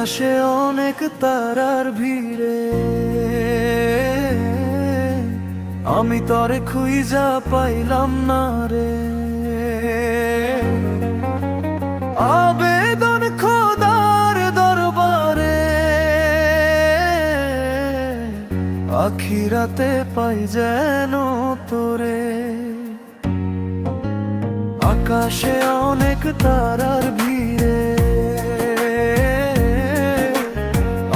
আকাশে অনেক তারার ভিড়ে আমি তরে খুঁজা পাইলাম না রে। আবেদন খোদার দরবারে আখিরাতে পাই যেন তোরে। আকাশে অনেক তারার ভিড়ে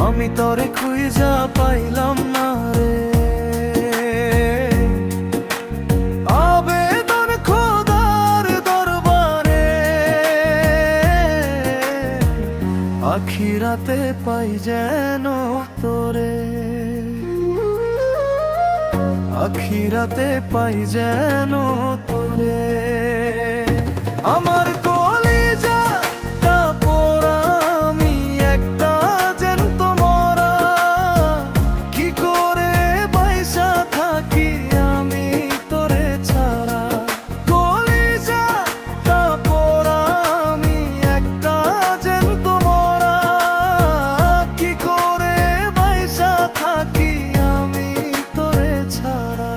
আমি তরে খুঁজা পাইলাম না রে। আবেদন খোদার দরবারে আখিরাতে পাই যেন তোরে। আখিরাতে পাই যেন তোরে। আমার কলিজাটা পোড়া আমি একটা জ্যান্ত মরা, কি করে বাইসা থাকি আমি তোরে ছাড়া। কলিজাটা পোড়া আমি একটা জ্যান্ত মরা, কি করে বাইসা থাকি আমি তোরে ছাড়া।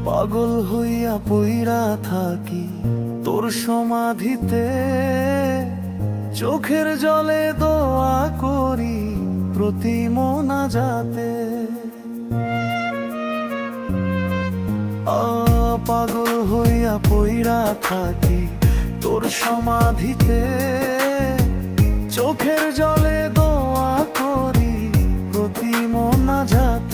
পাগল হইয়া পইরা থাকি তোর সমাধিতে, চোখের জলে দোয়া করি প্রতি মোনাজাতে। পাগল হইয়া পইরা থাকি তোর সমাধিতে, চোখের জলে দোয়া করি প্রতি মোনাজাতে।